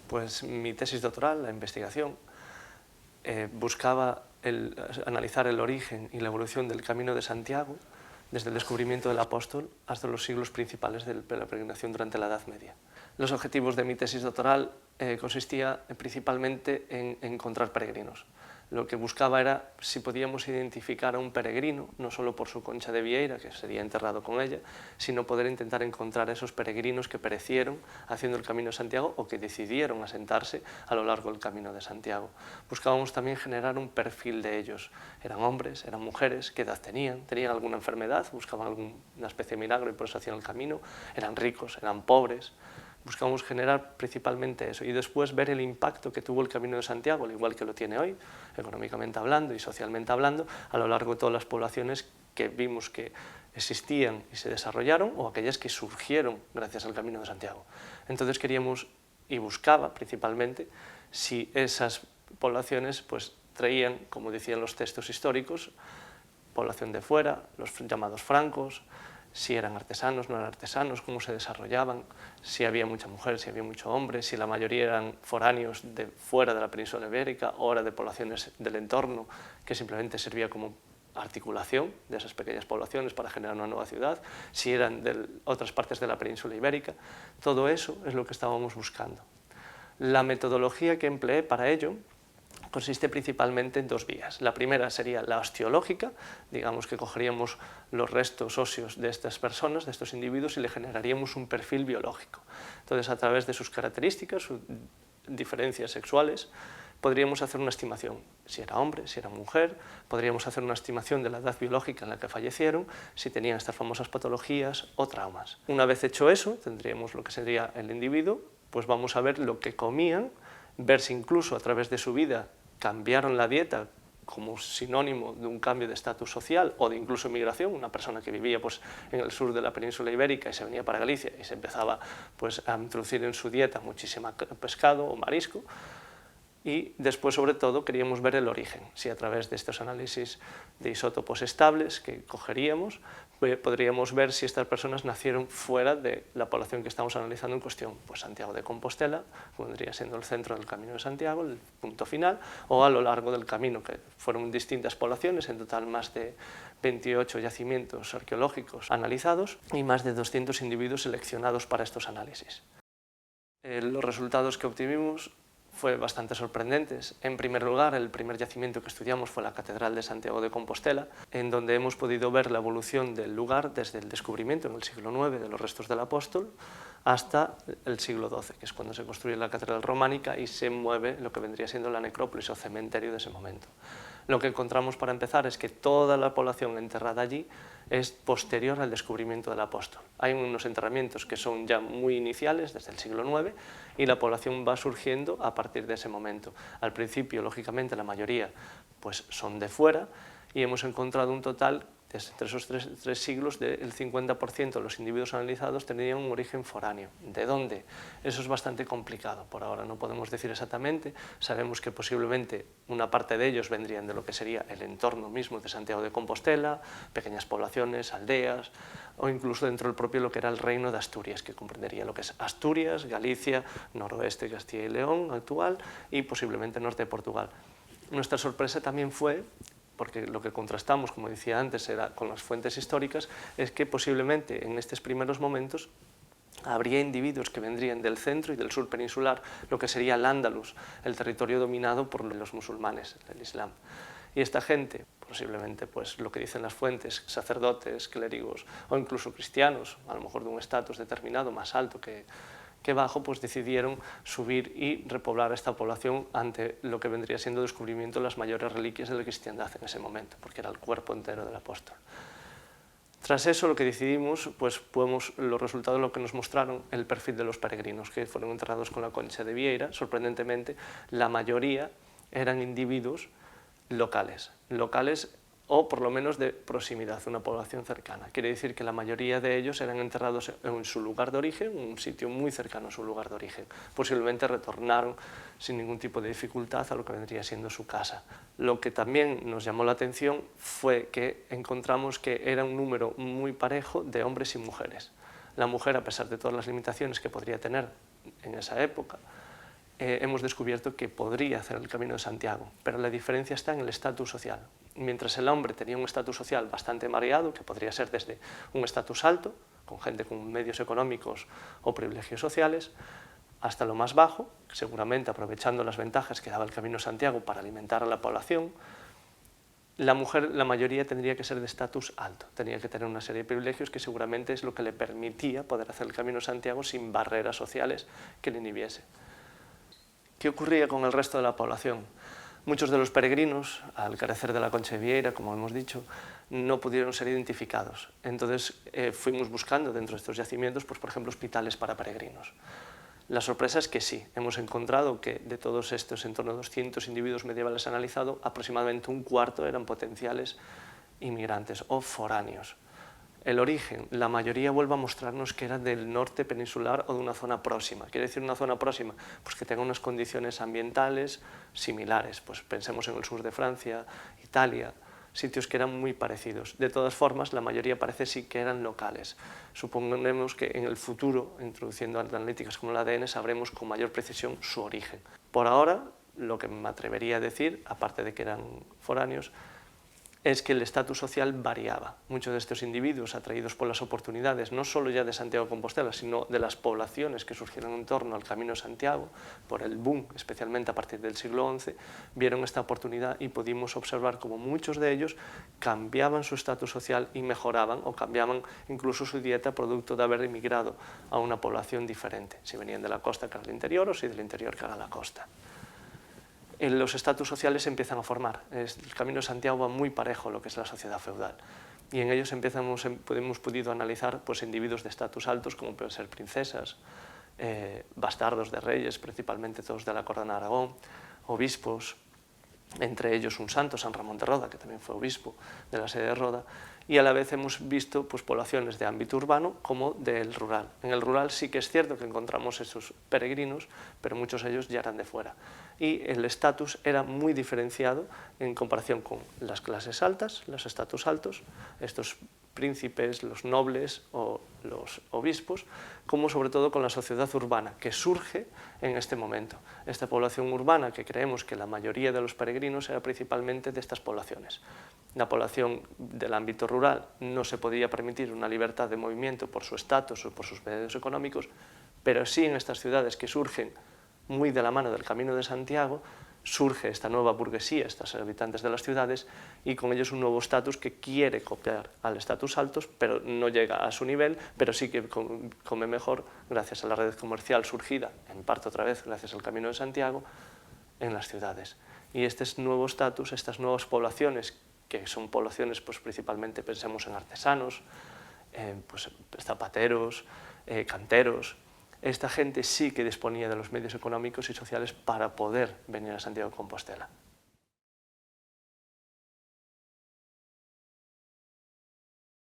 Pues mi tesis doctoral, la investigación, buscaba analizar el origen y la evolución del Camino de Santiago desde el descubrimiento del apóstol hasta los siglos principales de la peregrinación durante la Edad Media. Los objetivos de mi tesis doctoral consistía principalmente en encontrar peregrinos. Lo que buscaba era si podíamos identificar a un peregrino, no solo por su concha de vieira, que sería enterrado con ella, sino poder intentar encontrar a esos peregrinos que perecieron haciendo el Camino de Santiago o que decidieron asentarse a lo largo del Camino de Santiago. Buscábamos también generar un perfil de ellos. Eran hombres, eran mujeres, qué edad tenían alguna enfermedad, buscaban alguna especie de milagro y por eso hacían el camino, eran ricos, eran pobres. Buscamos generar principalmente eso y después ver el impacto que tuvo el Camino de Santiago, al igual que lo tiene hoy, económicamente hablando y socialmente hablando, a lo largo de todas las poblaciones que vimos que existían y se desarrollaron o aquellas que surgieron gracias al Camino de Santiago. Entonces queríamos y buscaba principalmente si esas poblaciones pues traían, como decían los textos históricos, población de fuera, los llamados francos, si eran artesanos, no eran artesanos, cómo se desarrollaban, si había mucha mujer, si había mucho hombre, si la mayoría eran foráneos de fuera de la península ibérica o era de poblaciones del entorno, que simplemente servía como articulación de esas pequeñas poblaciones para generar una nueva ciudad, si eran de otras partes de la península ibérica. Todo eso es lo que estábamos buscando. La metodología que empleé para ello consiste principalmente en dos vías. La primera sería la osteológica, digamos que cogeríamos los restos óseos de estas personas, de estos individuos, y le generaríamos un perfil biológico. Entonces, a través de sus características, sus diferencias sexuales, podríamos hacer una estimación, si era hombre, si era mujer, podríamos hacer una estimación de la edad biológica en la que fallecieron, si tenían estas famosas patologías o traumas. Una vez hecho eso, tendríamos lo que sería el individuo, pues vamos a ver lo que comían, ver si incluso a través de su vida cambiaron la dieta como sinónimo de un cambio de estatus social o de incluso migración, una persona que vivía pues, en el sur de la península ibérica y se venía para Galicia y se empezaba pues, a introducir en su dieta muchísimo pescado o marisco. Y después, sobre todo, queríamos ver el origen, si a través de estos análisis de isótopos estables que cogeríamos, podríamos ver si estas personas nacieron fuera de la población que estamos analizando en cuestión, pues Santiago de Compostela, vendría siendo el centro del Camino de Santiago, el punto final, o a lo largo del camino, que fueron distintas poblaciones, en total más de 28 yacimientos arqueológicos analizados y más de 200 individuos seleccionados para estos análisis. Los resultados que obtuvimos fue bastante sorprendentes. En primer lugar, el primer yacimiento que estudiamos fue la Catedral de Santiago de Compostela, en donde hemos podido ver la evolución del lugar desde el descubrimiento en el siglo IX de los restos del apóstol hasta el siglo XII, que es cuando se construye la catedral románica y se mueve lo que vendría siendo la necrópolis o cementerio de ese momento. Lo que encontramos para empezar es que toda la población enterrada allí es posterior al descubrimiento del apóstol. Hay unos enterramientos que son ya muy iniciales, desde el siglo IX, y la población va surgiendo a partir de ese momento. Al principio, lógicamente, la mayoría pues, son de fuera, y hemos encontrado un total, entre esos tres siglos, del 50% de los individuos analizados tenían un origen foráneo. ¿De dónde? Eso es bastante complicado. Por ahora no podemos decir exactamente. Sabemos que posiblemente una parte de ellos vendrían de lo que sería el entorno mismo de Santiago de Compostela, pequeñas poblaciones, aldeas, o incluso dentro del propio lo que era el reino de Asturias, que comprendería lo que es Asturias, Galicia, noroeste, Castilla y León actual, y posiblemente norte de Portugal. Nuestra sorpresa también fue, porque lo que contrastamos, como decía antes, era con las fuentes históricas, es que posiblemente en estos primeros momentos habría individuos que vendrían del centro y del sur peninsular, lo que sería el Andalus, el territorio dominado por los musulmanes, el Islam. Y esta gente, posiblemente pues, lo que dicen las fuentes, sacerdotes, clérigos o incluso cristianos, a lo mejor de un estatus determinado más alto que bajo, pues decidieron subir y repoblar esta población ante lo que vendría siendo el descubrimiento de las mayores reliquias de la cristiandad en ese momento, porque era el cuerpo entero del apóstol. Tras eso, lo que decidimos, pues los resultados lo que nos mostraron el perfil de los peregrinos que fueron enterrados con la concha de vieira. Sorprendentemente, la mayoría eran individuos locales o por lo menos de proximidad, una población cercana. Quiere decir que la mayoría de ellos eran enterrados en su lugar de origen, un sitio muy cercano a su lugar de origen. Posiblemente retornaron sin ningún tipo de dificultad a lo que vendría siendo su casa. Lo que también nos llamó la atención fue que encontramos que era un número muy parejo de hombres y mujeres. La mujer, a pesar de todas las limitaciones que podría tener en esa época, hemos descubierto que podría hacer el Camino de Santiago, pero la diferencia está en el estatus social. Mientras el hombre tenía un estatus social bastante variado, que podría ser desde un estatus alto, con gente con medios económicos o privilegios sociales, hasta lo más bajo, seguramente aprovechando las ventajas que daba el Camino de Santiago para alimentar a la población. La mujer, la mayoría, tendría que ser de estatus alto, tenía que tener una serie de privilegios que seguramente es lo que le permitía poder hacer el Camino de Santiago sin barreras sociales que le inhibiese. ¿Qué ocurría con el resto de la población? Muchos de los peregrinos, al carecer de la Concha de Vieira, como hemos dicho, no pudieron ser identificados. Entonces fuimos buscando dentro de estos yacimientos, pues, por ejemplo, hospitales para peregrinos. La sorpresa es que sí, hemos encontrado que de todos estos en torno a 200 individuos medievales analizados, aproximadamente un cuarto eran potenciales inmigrantes o foráneos. El origen, la mayoría vuelve a mostrarnos que era del norte peninsular o de una zona próxima. ¿Quiere decir una zona próxima? Pues que tenga unas condiciones ambientales similares. Pues pensemos en el sur de Francia, Italia, sitios que eran muy parecidos. De todas formas, la mayoría parece sí que eran locales. Suponemos que en el futuro, introduciendo analíticas como el ADN, sabremos con mayor precisión su origen. Por ahora, lo que me atrevería a decir, aparte de que eran foráneos, es que el estatus social variaba. Muchos de estos individuos, atraídos por las oportunidades, no solo ya de Santiago de Compostela, sino de las poblaciones que surgieron en torno al Camino de Santiago, por el boom, especialmente a partir del siglo XI, vieron esta oportunidad y pudimos observar cómo muchos de ellos cambiaban su estatus social y mejoraban o cambiaban incluso su dieta producto de haber emigrado a una población diferente, si venían de la costa cara al interior o si del interior cara a la costa. Los estatus sociales se empiezan a formar. El Camino de Santiago va muy parejo a lo que es la sociedad feudal. Y en ellos hemos podido analizar, pues, individuos de estatus altos, como pueden ser princesas, bastardos de reyes, principalmente todos de la corona de Aragón, obispos, entre ellos un santo, San Ramón de Roda, que también fue obispo de la sede de Roda, y a la vez hemos visto, pues, poblaciones de ámbito urbano como del rural. En el rural sí que es cierto que encontramos esos peregrinos, pero muchos de ellos ya eran de fuera. Y el estatus era muy diferenciado en comparación con las clases altas, los estatus altos, estos príncipes, los nobles o los obispos, como sobre todo con la sociedad urbana, que surge en este momento. Esta población urbana, que creemos que la mayoría de los peregrinos era principalmente de estas poblaciones. La población del ámbito rural no se podía permitir una libertad de movimiento por su estatus o por sus medios económicos, pero sí en estas ciudades que surgen muy de la mano del Camino de Santiago, surge esta nueva burguesía, estos habitantes de las ciudades, y con ellos un nuevo estatus que quiere copiar al estatus altos, pero no llega a su nivel, pero sí que come mejor gracias a la red comercial surgida, en parte otra vez gracias al Camino de Santiago, en las ciudades. Y este nuevo estatus, estas nuevas poblaciones, que son poblaciones, pues, principalmente pensemos en artesanos, pues, zapateros, canteros. Esta gente sí que disponía de los medios económicos y sociales para poder venir a Santiago de Compostela.